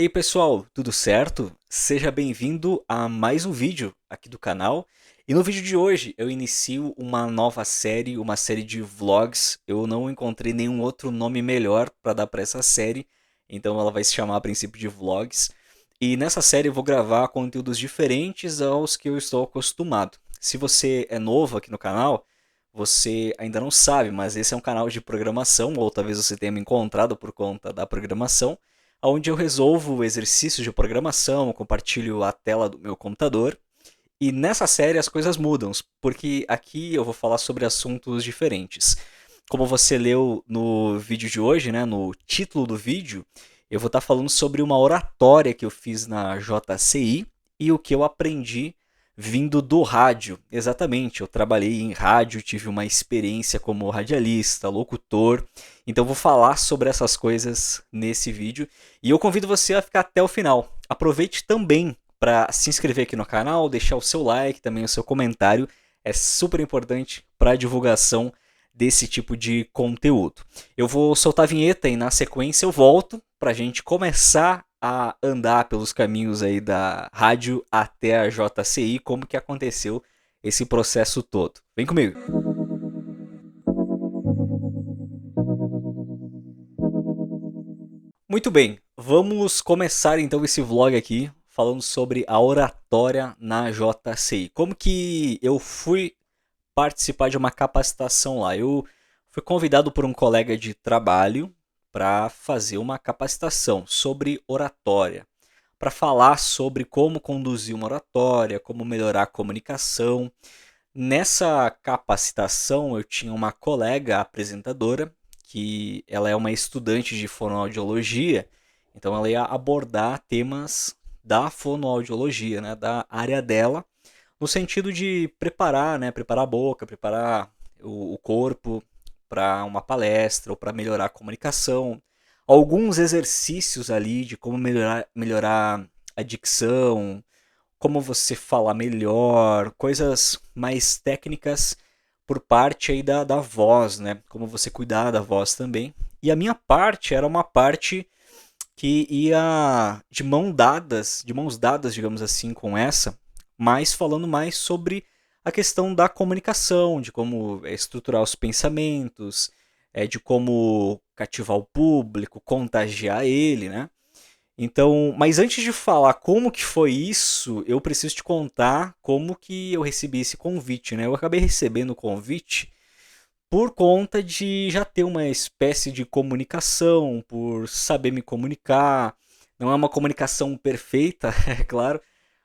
Ei pessoal, tudo certo? Seja bem-vindo a mais um vídeo aqui do canal. E no vídeo de hoje eu inicio uma nova série, uma série de vlogs. Eu não encontrei nenhum outro nome melhor para dar para essa série, então ela vai se chamar a princípio de vlogs. E nessa série eu vou gravar conteúdos diferentes aos que eu estou acostumado. Se você é novo aqui no canal, você ainda não sabe, mas esse é um canal de programação, ou talvez você tenha me encontrado por conta da programação, onde eu resolvo exercícios de programação, compartilho a tela do meu computador. E nessa série as coisas mudam, porque aqui eu vou falar sobre assuntos diferentes. Como você leu no vídeo de hoje, né, no título do vídeo, eu vou estar falando sobre uma oratória que eu fiz na JCI e o que eu aprendi vindo do rádio. Exatamente, eu trabalhei em rádio, tive uma experiência como radialista, locutor, então vou falar sobre essas coisas nesse vídeo e eu convido você a ficar até o final. Aproveite também para se inscrever aqui no canal, deixar o seu like, também o seu comentário, é super importante para a divulgação desse tipo de conteúdo. Eu vou soltar a vinheta e na sequência eu volto para a gente começar a andar pelos caminhos aí da rádio até a JCI, como que aconteceu esse processo todo. Vem comigo! Muito bem, vamos começar então esse vlog aqui falando sobre a oratória na JCI. Como que eu fui participar de uma capacitação lá? Eu fui convidado por um colega de trabalho para fazer uma capacitação sobre oratória, para falar sobre como conduzir uma oratória, como melhorar a comunicação. Nessa capacitação eu tinha uma colega apresentadora que ela é uma estudante de fonoaudiologia, então ela ia abordar temas da fonoaudiologia, né, da área dela, no sentido de preparar, né, preparar a boca, preparar o corpo para uma palestra ou para melhorar a comunicação. Alguns exercícios ali de como melhorar a dicção, como você falar melhor, coisas mais técnicas por parte aí da voz, né? Como você cuidar da voz também. E a minha parte era uma parte que ia de mãos dadas, digamos assim, com essa, mas falando mais sobre a questão da comunicação, de como estruturar os pensamentos, de como cativar o público, contagiar ele, né? Então, mas antes de falar como que foi isso, eu preciso te contar como que eu recebi esse convite, né? Eu acabei recebendo o convite por conta de já ter uma espécie de comunicação, por saber me comunicar. Não é uma comunicação perfeita, é claro,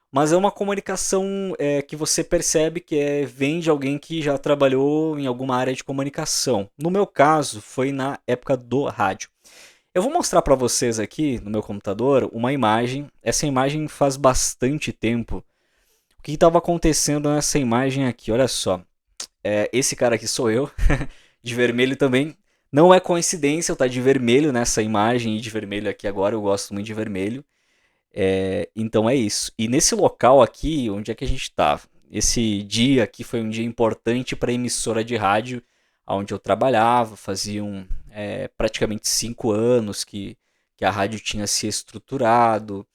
mas é uma comunicação que você percebe que vem de alguém que já trabalhou em alguma área de comunicação. No meu caso, foi na época do rádio. Eu vou mostrar para vocês aqui no meu computador uma imagem. Essa imagem faz bastante tempo. O que estava acontecendo nessa imagem aqui? Olha só. Esse cara aqui sou eu, de vermelho também. Não é coincidência eu estar de vermelho nessa imagem e de vermelho aqui agora. Eu gosto muito de vermelho. Então é isso. E nesse local aqui, onde é que a gente estava? Esse dia aqui foi um dia importante para a emissora de rádio onde eu trabalhava. Faziam praticamente 5 anos que a rádio tinha se estruturado.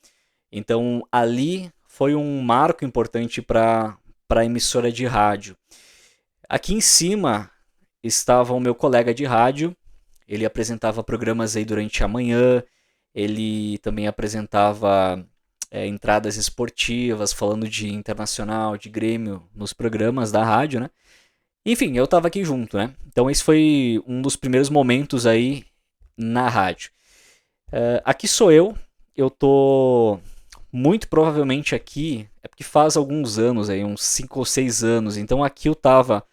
Então ali foi um marco importante para a emissora de rádio. Aqui em cima estava o meu colega de rádio. Ele apresentava programas aí durante a manhã. Ele também apresentava entradas esportivas, falando de Internacional, de Grêmio, nos programas da rádio, né? Enfim, eu estava aqui junto, né? Então esse foi um dos primeiros momentos aí na rádio. Aqui sou eu tô muito provavelmente aqui, é porque faz alguns anos aí, uns 5 ou 6 anos, então aqui eu tava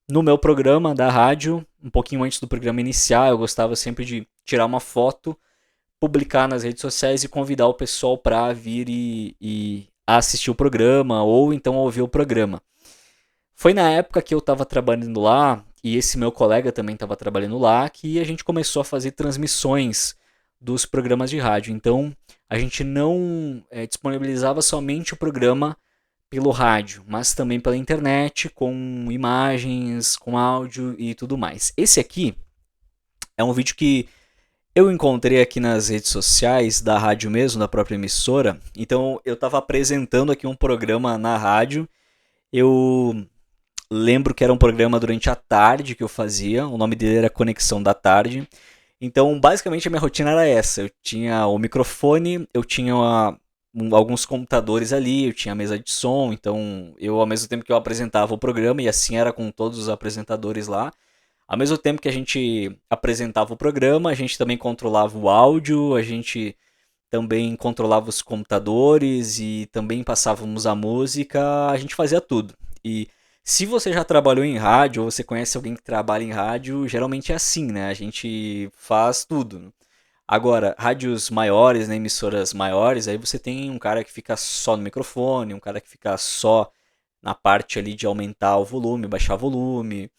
no meu programa da rádio, um pouquinho antes do programa iniciar. Eu gostava sempre de tirar uma foto, publicar nas redes sociais e convidar o pessoal para vir e assistir o programa ou então ouvir o programa. Foi na época que eu estava trabalhando lá e esse meu colega também estava trabalhando lá que a gente começou a fazer transmissões dos programas de rádio. Então a gente não disponibilizava somente o programa pelo rádio, mas também pela internet, com imagens, com áudio e tudo mais. Esse aqui é um vídeo que Eu encontrei aqui nas redes sociais da rádio mesmo, da própria emissora. Então eu estava apresentando aqui um programa na rádio. Eu lembro que era um programa durante a tarde que eu fazia. O nome dele era Conexão da Tarde. Então, basicamente, a minha rotina era essa. Eu tinha o microfone, eu tinha alguns computadores ali, eu tinha a mesa de som. Então, eu, ao mesmo tempo que eu apresentava o programa, e assim era com todos os apresentadores lá, ao mesmo tempo que a gente apresentava o programa, a gente também controlava o áudio, a gente também controlava os computadores e também passávamos a música, a gente fazia tudo. E se você já trabalhou em rádio ou você conhece alguém que trabalha em rádio, geralmente é assim, né? A gente faz tudo. Agora, rádios maiores, né, emissoras maiores, aí você tem um cara que fica só no microfone, um cara que fica só na parte ali de aumentar o volume, baixar o volume.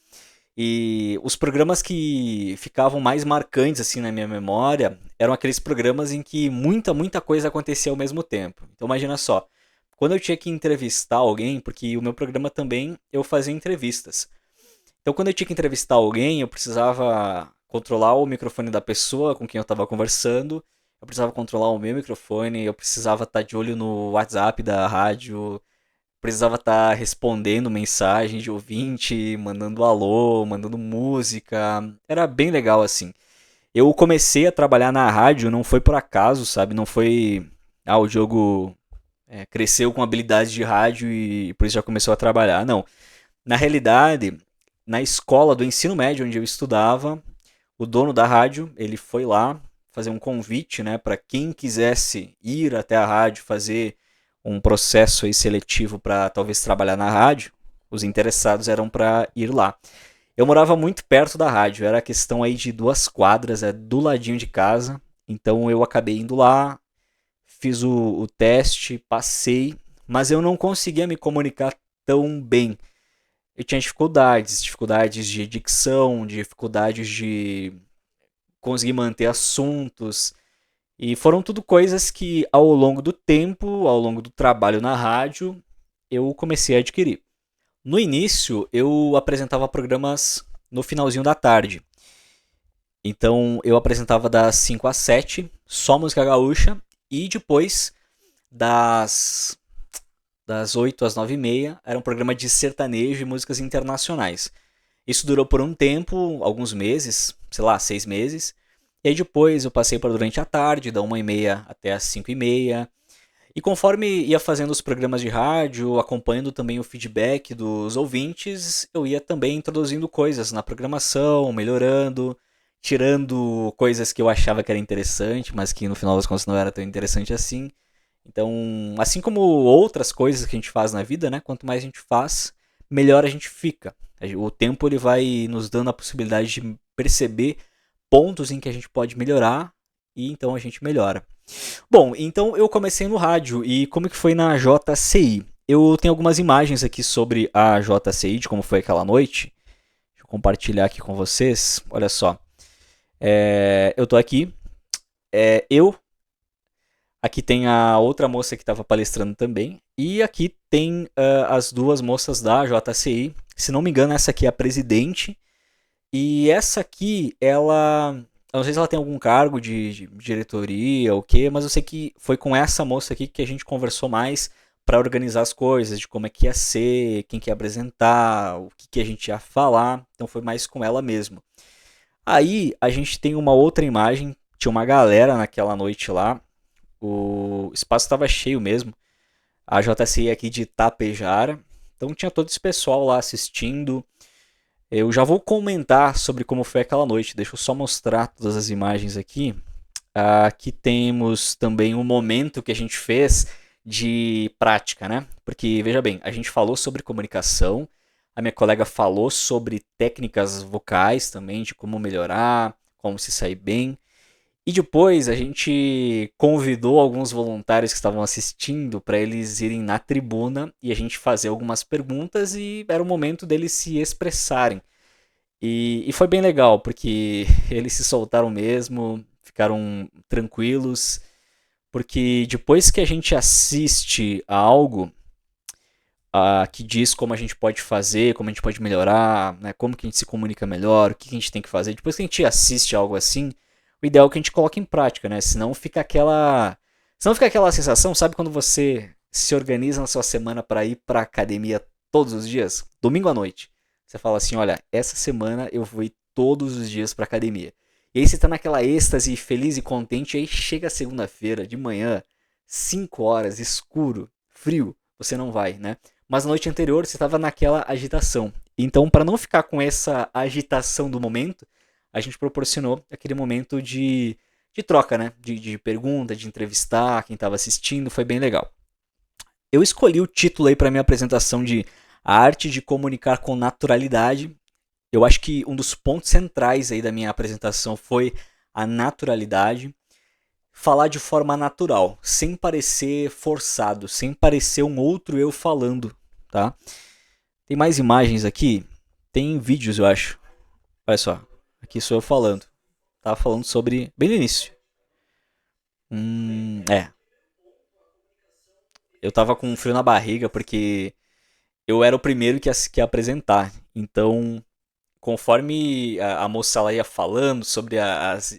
E os programas que ficavam mais marcantes assim na minha memória eram aqueles programas em que muita coisa acontecia ao mesmo tempo. Então imagina só, quando eu tinha que entrevistar alguém, porque o meu programa também eu fazia entrevistas. Então quando eu tinha que entrevistar alguém, eu precisava controlar o microfone da pessoa com quem eu estava conversando, eu precisava controlar o meu microfone, eu precisava estar de olho no WhatsApp da rádio, precisava estar respondendo mensagem de ouvinte, mandando alô, mandando música. Era bem legal assim. Eu comecei a trabalhar na rádio, não foi por acaso, sabe? Não foi. Ah, o Diogo cresceu com habilidades de rádio e por isso já começou a trabalhar. Não. Na realidade, na escola do ensino médio onde eu estudava, o dono da rádio, ele foi lá fazer um convite, né, para quem quisesse ir até a rádio fazer um processo aí seletivo para talvez trabalhar na rádio. Os interessados eram para ir lá. Eu morava muito perto da rádio, era questão aí de 2 quadras, do ladinho de casa. Então eu acabei indo lá, fiz o teste, passei, mas eu não conseguia me comunicar tão bem. Eu tinha dificuldades de dicção, dificuldades de conseguir manter assuntos. E foram tudo coisas que ao longo do tempo, ao longo do trabalho na rádio, eu comecei a adquirir. No início, eu apresentava programas no finalzinho da tarde. Então, eu apresentava das 5 às 7, só música gaúcha, e depois das 8 às 9h30, era um programa de sertanejo e músicas internacionais. Isso durou por um tempo, alguns meses, sei lá, 6 meses. E aí depois eu passei para durante a tarde, da 1h30 até as 5h30. E conforme ia fazendo os programas de rádio, acompanhando também o feedback dos ouvintes, eu ia também introduzindo coisas na programação, melhorando, tirando coisas que eu achava que era interessante, mas que no final das contas não era tão interessante assim. Então, assim como outras coisas que a gente faz na vida, né? Quanto mais a gente faz, melhor a gente fica. O tempo ele vai nos dando a possibilidade de perceber pontos em que a gente pode melhorar e então a gente melhora. Bom, então eu comecei no rádio e como que foi na JCI? Eu tenho algumas imagens aqui sobre a JCI, de como foi aquela noite. Deixa eu compartilhar aqui com vocês. Olha só. Eu tô aqui. Eu. Aqui tem a outra moça que estava palestrando também. E aqui tem as duas moças da JCI. Se não me engano, essa aqui é a presidente. E essa aqui, ela. Eu não sei se ela tem algum cargo de diretoria ou o quê, mas eu sei que foi com essa moça aqui que a gente conversou mais para organizar as coisas, de como é que ia ser, quem que ia apresentar, o que, que a gente ia falar. Então foi mais com ela mesmo. Aí a gente tem uma outra imagem, tinha uma galera naquela noite lá. O espaço estava cheio mesmo. A JCI aqui de Tapejara. Então tinha todo esse pessoal lá assistindo. Eu já vou comentar sobre como foi aquela noite. Deixa eu só mostrar todas as imagens aqui. Aqui temos também um momento que a gente fez de prática, né? Porque, veja bem, a gente falou sobre comunicação, a minha colega falou sobre técnicas vocais também, de como melhorar, como se sair bem. E depois a gente convidou alguns voluntários que estavam assistindo para eles irem na tribuna e a gente fazer algumas perguntas e era o momento deles se expressarem. E foi bem legal, porque eles se soltaram mesmo, ficaram tranquilos, porque depois que a gente assiste a algo que diz como a gente pode fazer, como a gente pode melhorar, né, como que a gente se comunica melhor, o que a gente tem que fazer, depois que a gente assiste algo assim, o ideal é que a gente coloque em prática, né? Senão fica aquela sensação, sabe quando você se organiza na sua semana para ir para academia todos os dias? Domingo à noite. Você fala assim, olha, essa semana eu vou ir todos os dias para academia. E aí você tá naquela êxtase, feliz e contente, e aí chega segunda-feira de manhã, 5 horas, escuro, frio, você não vai, né? Mas na noite anterior você estava naquela agitação. Então, para não ficar com essa agitação do momento, a gente proporcionou aquele momento de troca, né? De pergunta, de entrevistar quem estava assistindo, foi bem legal. Eu escolhi o título aí para minha apresentação de A Arte de Comunicar com Naturalidade. Eu acho que um dos pontos centrais aí da minha apresentação foi a naturalidade. Falar de forma natural, sem parecer forçado, sem parecer um outro eu falando, tá? Tem mais imagens aqui? Tem vídeos, eu acho. Olha só, aqui sou eu falando. Tava falando sobre bem no início. É. Eu tava com um frio na barriga porque eu era o primeiro que ia apresentar. Então, conforme a moça lá ia falando sobre as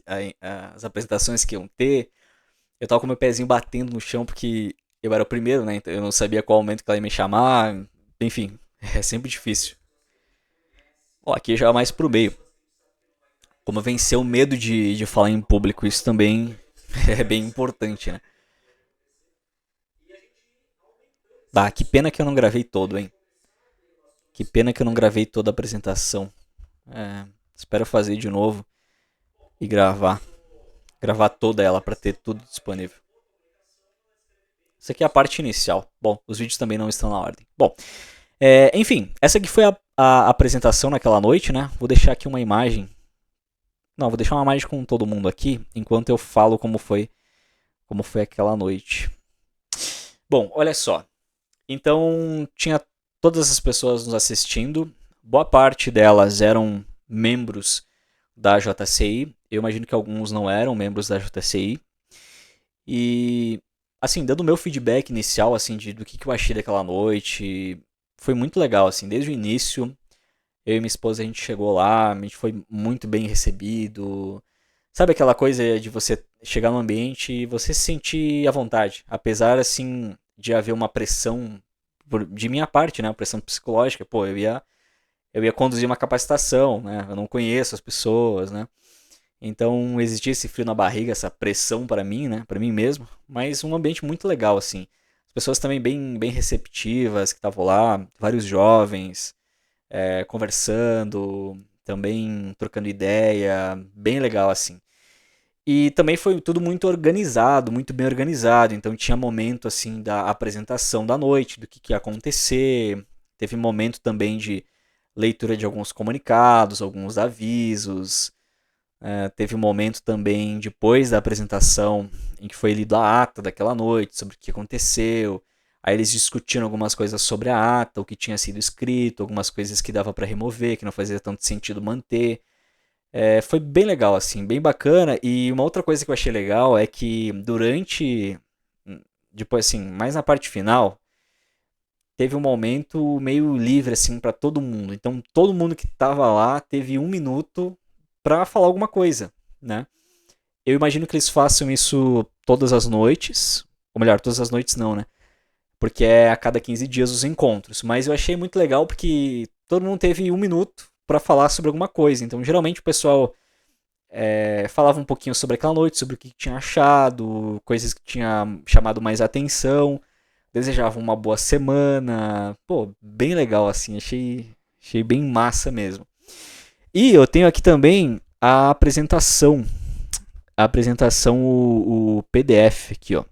apresentações que iam ter, eu tava com meu pezinho batendo no chão porque eu era o primeiro, né? Então eu não sabia qual momento que ela ia me chamar. Enfim, é sempre difícil. Ó, aqui já é mais pro meio. Como vencer o medo de falar em público, isso também é bem importante, né? Bah, que pena que eu não gravei todo, hein? Que pena que eu não gravei toda a apresentação. É, espero fazer de novo e gravar. Gravar toda ela para ter tudo disponível. Isso aqui é a parte inicial. Bom, os vídeos também não estão na ordem. Bom, enfim, essa aqui foi a apresentação naquela noite, né? Vou deixar aqui uma imagem. Não, vou deixar uma imagem com todo mundo aqui, enquanto eu falo como foi aquela noite. Bom, olha só. Então, tinha todas as pessoas nos assistindo. Boa parte delas eram membros da JCI. Eu imagino que alguns não eram membros da JCI. E, assim, dando o meu feedback inicial, assim, do que eu achei daquela noite, foi muito legal, assim, desde o início. Eu e minha esposa, a gente chegou lá, a gente foi muito bem recebido. Sabe aquela coisa de você chegar no ambiente e você se sentir à vontade, apesar, assim, de haver uma pressão de minha parte, né, uma pressão psicológica. Pô, eu ia conduzir uma capacitação, né, eu não conheço as pessoas, né. Então existia esse frio na barriga, essa pressão para mim, né, para mim mesmo, mas um ambiente muito legal, assim. As pessoas também bem receptivas que estavam lá, vários jovens, conversando, também trocando ideia, bem legal assim. E também foi tudo muito organizado, muito bem organizado. Então tinha momento assim da apresentação da noite, do que ia acontecer. Teve momento também de leitura de alguns comunicados, alguns avisos. Teve um momento também depois da apresentação em que foi lido a ata daquela noite, sobre o que aconteceu. Aí eles discutiram algumas coisas sobre a ata, o que tinha sido escrito, algumas coisas que dava para remover, que não fazia tanto sentido manter. Foi bem legal, assim, bem bacana. E uma outra coisa que eu achei legal é que depois assim, mais na parte final, teve um momento meio livre, assim, para todo mundo. Então, todo mundo que tava lá teve 1 minuto para falar alguma coisa, né? Eu imagino que eles façam isso todas as noites, ou melhor, todas as noites não, né? Porque é a cada 15 dias os encontros. Mas eu achei muito legal porque todo mundo teve 1 minuto para falar sobre alguma coisa. Então, geralmente o pessoal falava um pouquinho sobre aquela noite, sobre o que tinha achado, coisas que tinha chamado mais atenção, desejava uma boa semana. Pô, bem legal assim, achei bem massa mesmo. E eu tenho aqui também a apresentação, o PDF aqui, ó.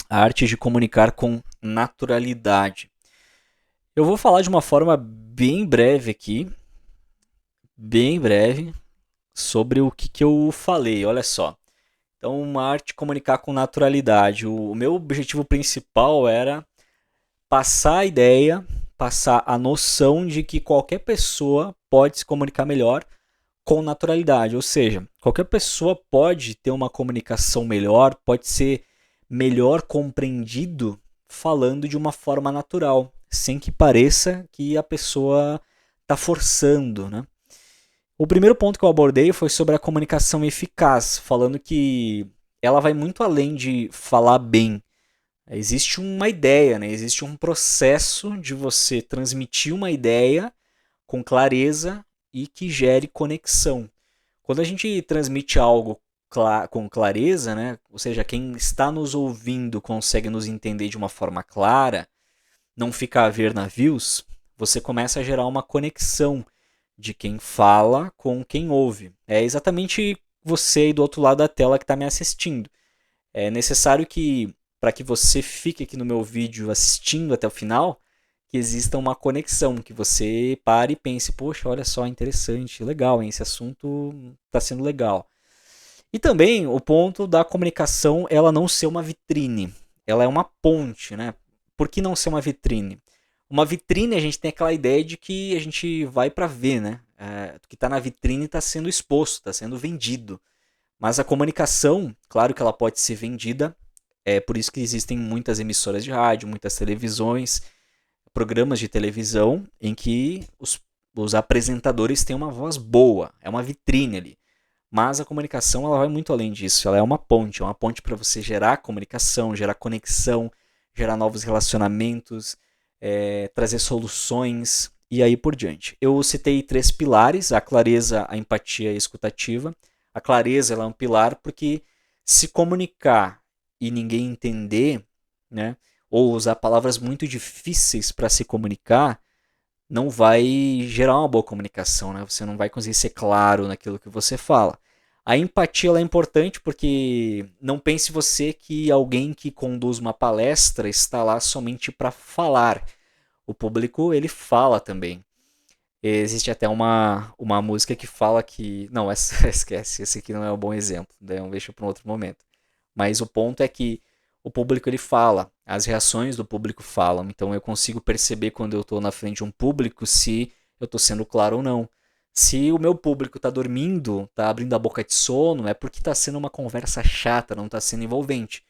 A arte de comunicar com naturalidade. Eu vou falar de uma forma bem breve aqui, bem breve, sobre o que eu falei. Olha só. Então, uma arte de comunicar com naturalidade. O meu objetivo principal era passar a ideia, passar a noção de que qualquer pessoa pode se comunicar melhor com naturalidade. Ou seja, qualquer pessoa pode ter uma comunicação melhor, pode ser melhor compreendido falando de uma forma natural, sem que pareça que a pessoa está forçando, né? O primeiro ponto que eu abordei foi sobre a comunicação eficaz, falando que ela vai muito além de falar bem. Existe uma ideia, né? Existe um processo de você transmitir uma ideia com clareza e que gere conexão. Quando a gente transmite algo com clareza, né? Ou seja, quem está nos ouvindo consegue nos entender de uma forma clara, não fica a ver navios, você começa a gerar uma conexão de quem fala com quem ouve. É exatamente você aí do outro lado da tela que está me assistindo. É necessário que, para que você fique aqui no meu vídeo assistindo até o final, que exista uma conexão, que você pare e pense, poxa, olha só, interessante, legal, hein? Esse assunto está sendo legal. E também o ponto da comunicação, ela não ser uma vitrine, ela é uma ponte, né? Por que não ser uma vitrine? Uma vitrine a gente tem aquela ideia de que a gente vai para ver, né? O que está na vitrine está sendo exposto, está sendo vendido. Mas a comunicação, claro que ela pode ser vendida, é por isso que existem muitas emissoras de rádio, muitas televisões, programas de televisão em que os apresentadores têm uma voz boa, é uma vitrine ali. Mas a comunicação ela vai muito além disso, ela é uma ponte para você gerar comunicação, gerar conexão, gerar novos relacionamentos, trazer soluções e aí por diante. Eu citei 3 pilares, a clareza, a empatia e a escutativa. A clareza ela é um pilar porque se comunicar e ninguém entender, né, ou usar palavras muito difíceis para se comunicar, não vai gerar uma boa comunicação, né? Você não vai conseguir ser claro naquilo que você fala. A empatia ela é importante porque não pense você que alguém que conduz uma palestra está lá somente para falar. O público ele fala também. Existe até uma música que fala que... Não, essa, esquece, esse aqui não é um bom exemplo, daí eu deixo para um outro momento. Mas o ponto é que o público ele fala, as reações do público falam, então eu consigo perceber quando eu estou na frente de um público se eu estou sendo claro ou não. Se o meu público está dormindo, está abrindo a boca de sono, é porque está sendo uma conversa chata, não está sendo envolvente.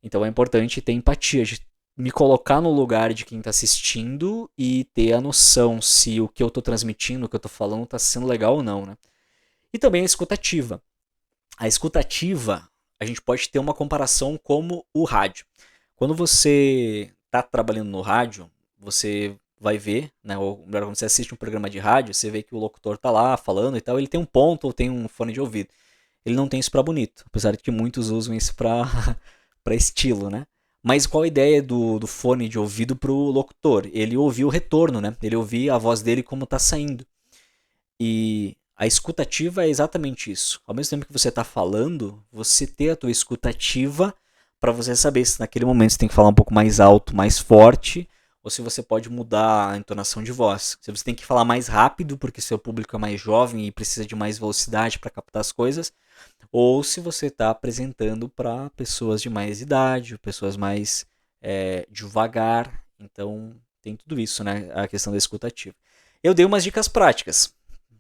Então é importante ter empatia, de me colocar no lugar de quem está assistindo e ter a noção se o que eu estou transmitindo, o que eu estou falando está sendo legal ou não, né? E também a escutativa. A escutativa, a gente pode ter uma comparação como o rádio. Quando você está trabalhando no rádio, você vai ver, né, ou melhor, quando você assiste um programa de rádio, você vê que o locutor está lá falando e tal, ele tem um ponto ou tem um fone de ouvido. Ele não tem isso para bonito, apesar de que muitos usam isso para para estilo, né? Mas qual a ideia do fone de ouvido para o locutor? Ele ouvir o retorno, né? Ele ouvir a voz dele como está saindo. E a escutativa é exatamente isso. Ao mesmo tempo que você está falando, você ter a tua escutativa para você saber se naquele momento você tem que falar um pouco mais alto, mais forte, ou se você pode mudar a entonação de voz. Se você tem que falar mais rápido porque seu público é mais jovem e precisa de mais velocidade para captar as coisas, ou se você está apresentando para pessoas de mais idade, pessoas mais devagar. Então tem tudo isso, né? A questão da escutativa. Eu dei umas dicas práticas.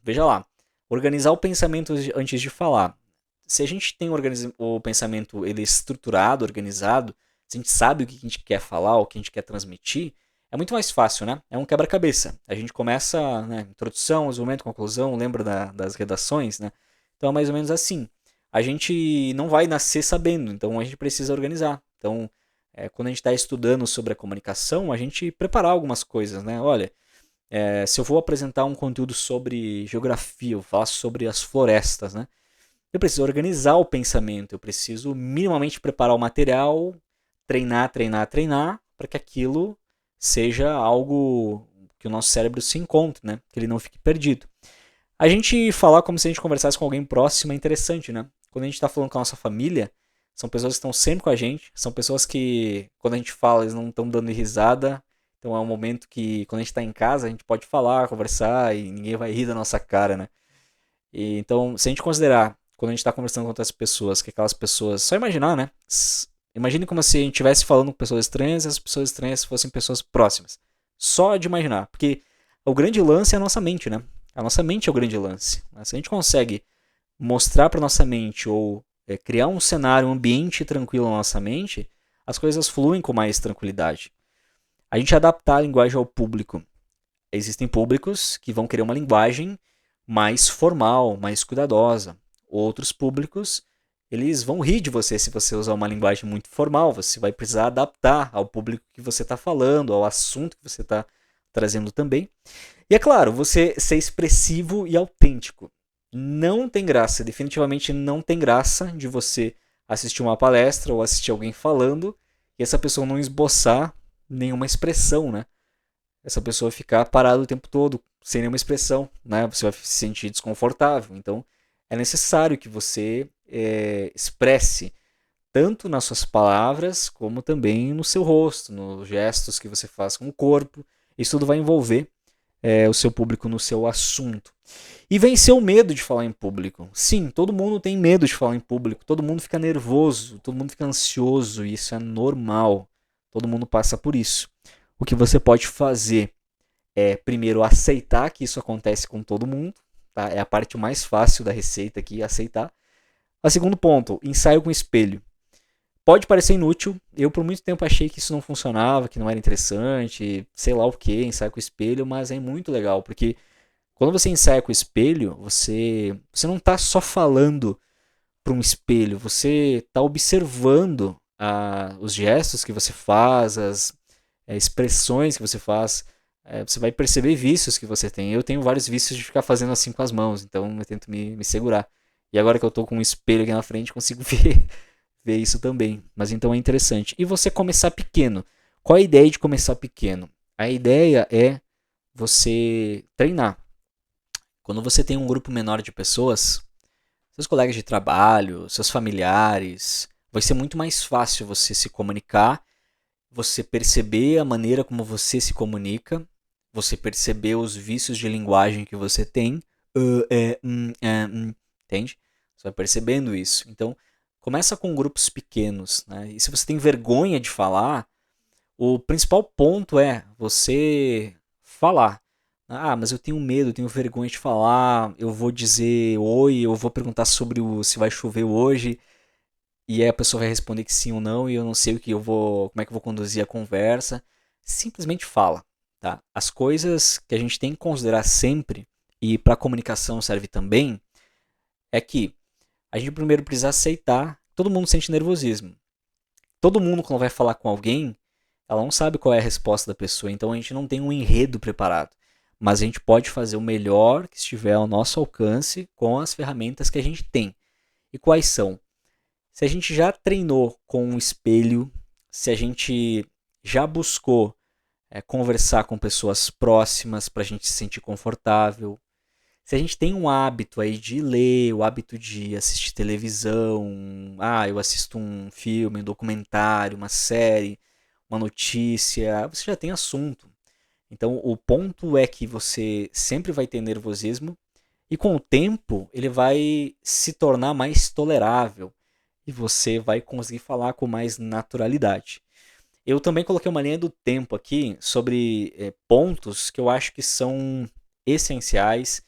Veja lá. Organizar o pensamento antes de falar. Se a gente tem o pensamento ele estruturado, organizado, se a gente sabe o que a gente quer falar, o que a gente quer transmitir, é muito mais fácil, né? É um quebra-cabeça. A gente começa, né, introdução, desenvolvimento, conclusão, lembra das redações, né? Então é mais ou menos assim. A gente não vai nascer sabendo, então a gente precisa organizar. Então, quando a gente está estudando sobre a comunicação, a gente preparar algumas coisas, né? Olha, se eu vou apresentar um conteúdo sobre geografia, eu falar sobre as florestas, né? Eu preciso organizar o pensamento, eu preciso minimamente preparar o material, treinar, treinar, treinar, para que aquilo seja algo que o nosso cérebro se encontre, né? Que ele não fique perdido. A gente falar como se a gente conversasse com alguém próximo é interessante, né? Quando a gente está falando com a nossa família, são pessoas que estão sempre com a gente, são pessoas que, quando a gente fala, eles não estão dando risada. Então é um momento que, quando a gente está em casa, a gente pode falar, conversar e ninguém vai rir da nossa cara, né? E, então, se a gente considerar, quando a gente está conversando com outras pessoas, que aquelas pessoas. Só imaginar, né? Imagine como se a gente estivesse falando com pessoas estranhas e as pessoas estranhas fossem pessoas próximas. Só de imaginar. Porque o grande lance é a nossa mente, né? A nossa mente é o grande lance. Se a gente consegue mostrar para nossa mente ou criar um cenário, um ambiente tranquilo na nossa mente, as coisas fluem com mais tranquilidade. A gente adaptar a linguagem ao público. Existem públicos que vão querer uma linguagem mais formal, mais cuidadosa. Outros públicos, eles vão rir de você se você usar uma linguagem muito formal. Você vai precisar adaptar ao público que você está falando, ao assunto que você está trazendo também. E é claro, você ser expressivo e autêntico. Não tem graça, definitivamente não tem graça de você assistir uma palestra ou assistir alguém falando e essa pessoa não esboçar nenhuma expressão, né? Essa pessoa ficar parada o tempo todo, sem nenhuma expressão, né? Você vai se sentir desconfortável. Então, é necessário que você expresse tanto nas suas palavras, como também no seu rosto, nos gestos que você faz com o corpo. Isso tudo vai envolver o seu público no seu assunto. E vencer o medo de falar em público. Sim, todo mundo tem medo de falar em público, todo mundo fica nervoso, todo mundo fica ansioso, e isso é normal. Todo mundo passa por isso. O que você pode fazer é, primeiro, aceitar que isso acontece com todo mundo. Tá? É a parte mais fácil da receita aqui, aceitar. A segundo ponto, ensaio com espelho. Pode parecer inútil, eu por muito tempo achei que isso não funcionava, que não era interessante, sei lá o que, ensaio com espelho, mas é muito legal, porque quando você ensaia com o espelho, você não está só falando para um espelho, você está observando os gestos que você faz, as expressões que você faz. Você vai perceber vícios que você tem. Eu tenho vários vícios de ficar fazendo assim com as mãos, então eu tento me segurar. E agora que eu estou com um espelho aqui na frente, consigo ver isso também. Mas então é interessante. E você começar pequeno. Qual a ideia de começar pequeno? A ideia é você treinar. Quando você tem um grupo menor de pessoas, seus colegas de trabalho, seus familiares, vai ser muito mais fácil você se comunicar, você perceber a maneira como você se comunica, você perceber os vícios de linguagem que você tem, entende? Você vai percebendo isso. Então, começa com grupos pequenos, né? E se você tem vergonha de falar, o principal ponto é você falar. Ah, mas eu tenho medo, eu tenho vergonha de falar, eu vou dizer oi, eu vou perguntar sobre se vai chover hoje, e aí a pessoa vai responder que sim ou não, e eu não sei como é que eu vou conduzir a conversa. Simplesmente fala, tá? As coisas que a gente tem que considerar sempre, e para comunicação serve também, é que a gente primeiro precisa aceitar, todo mundo sente nervosismo. Todo mundo quando vai falar com alguém, ela não sabe qual é a resposta da pessoa, então a gente não tem um enredo preparado. Mas a gente pode fazer o melhor que estiver ao nosso alcance com as ferramentas que a gente tem. E quais são? Se a gente já treinou com um espelho, se a gente já buscou conversar com pessoas próximas para a gente se sentir confortável, se a gente tem um hábito aí de ler, o hábito de assistir televisão, eu assisto um filme, um documentário, uma série, uma notícia, você já tem assunto. Então o ponto é que você sempre vai ter nervosismo e com o tempo ele vai se tornar mais tolerável e você vai conseguir falar com mais naturalidade. Eu também coloquei uma linha do tempo aqui sobre pontos que eu acho que são essenciais,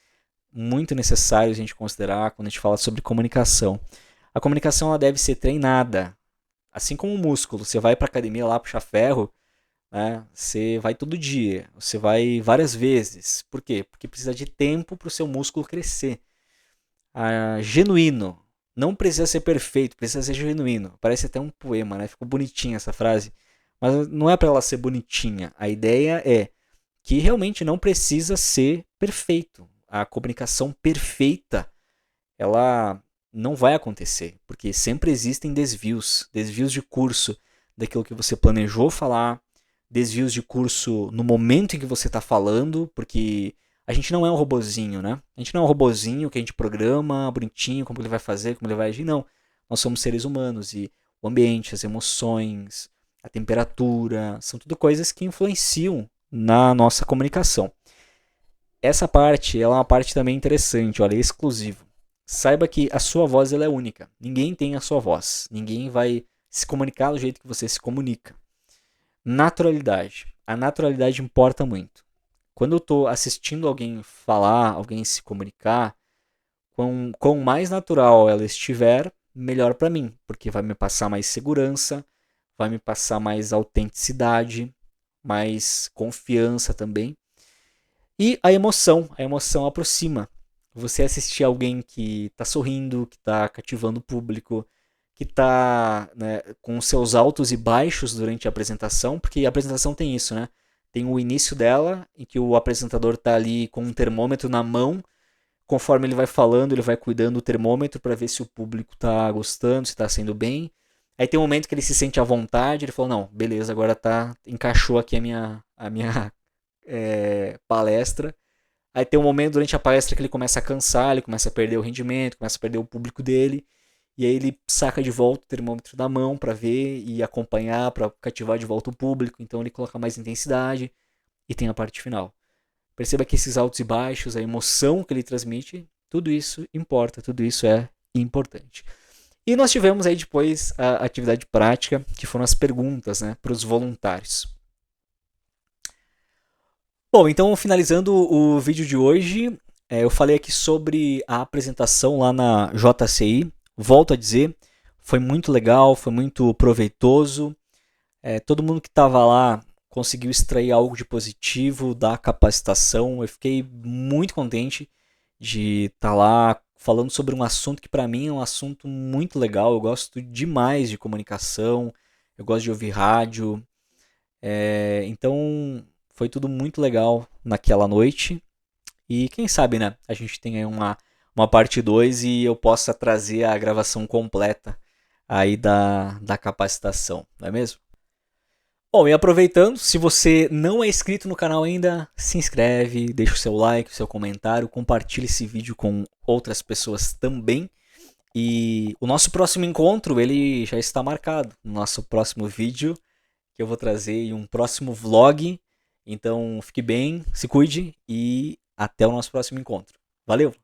muito necessários a gente considerar quando a gente fala sobre comunicação. A comunicação ela deve ser treinada, assim como o músculo. Você vai para academia lá puxar ferro, né? Você vai todo dia, você vai várias vezes. Por quê? Porque precisa de tempo para o seu músculo crescer. Genuíno. Não precisa ser perfeito, precisa ser genuíno. Parece até um poema, né? Ficou bonitinha essa frase. Mas não é para ela ser bonitinha. A ideia é que realmente não precisa ser perfeito. A comunicação perfeita, ela não vai acontecer. Porque sempre existem desvios. Desvios de curso daquilo que você planejou falar. Desvios de curso no momento em que você está falando. Porque a gente não é um robozinho, né? A gente não é um robozinho que a gente programa bonitinho, como ele vai fazer, como ele vai agir. Não. Nós somos seres humanos e o ambiente, as emoções, a temperatura, são tudo coisas que influenciam na nossa comunicação. Essa parte ela é uma parte também interessante, olha, é exclusivo. Saiba que a sua voz ela é única. Ninguém tem a sua voz. Ninguém vai se comunicar do jeito que você se comunica. Naturalidade. A naturalidade importa muito. Quando eu estou assistindo alguém falar, alguém se comunicar, quão mais natural ela estiver, melhor para mim, porque vai me passar mais segurança, vai me passar mais autenticidade, mais confiança também. E a emoção aproxima. você assistir alguém que tá sorrindo, que tá cativando o público, que tá, né, com seus altos e baixos durante a apresentação, porque a apresentação tem isso, né? Tem o início dela, em que o apresentador tá ali com um termômetro na mão, conforme ele vai falando, ele vai cuidando do termômetro para ver se o público tá gostando, se tá sendo bem. Aí tem um momento que ele se sente à vontade, ele fala, não, beleza, agora encaixou aqui a minha palestra. Aí tem um momento durante a palestra que ele começa a cansar, ele começa a perder o rendimento, começa a perder o público dele. E aí ele saca de volta o termômetro da mão para ver e acompanhar, para cativar de volta o público. Então ele coloca mais intensidade e tem a parte final. Perceba que esses altos e baixos, a emoção que ele transmite, tudo isso importa, tudo isso é importante. E nós tivemos aí depois a atividade prática, que foram as perguntas, né, para os voluntários. Bom, então finalizando o vídeo de hoje, eu falei aqui sobre a apresentação lá na JCI. Volto a dizer, foi muito legal, foi muito proveitoso. Todo mundo que estava lá conseguiu extrair algo de positivo da capacitação. Eu fiquei muito contente de estar lá falando sobre um assunto que para mim é um assunto muito legal. Eu gosto demais de comunicação, eu gosto de ouvir rádio. Então foi tudo muito legal naquela noite. E quem sabe, né? A gente tem aí uma parte 2 e eu possa trazer a gravação completa aí da capacitação, não é mesmo? Bom, e aproveitando, se você não é inscrito no canal ainda, se inscreve, deixa o seu like, o seu comentário, compartilhe esse vídeo com outras pessoas também. E o nosso próximo encontro, ele já está marcado. No nosso próximo vídeo, que eu vou trazer um próximo vlog. Então, fique bem, se cuide e até o nosso próximo encontro. Valeu!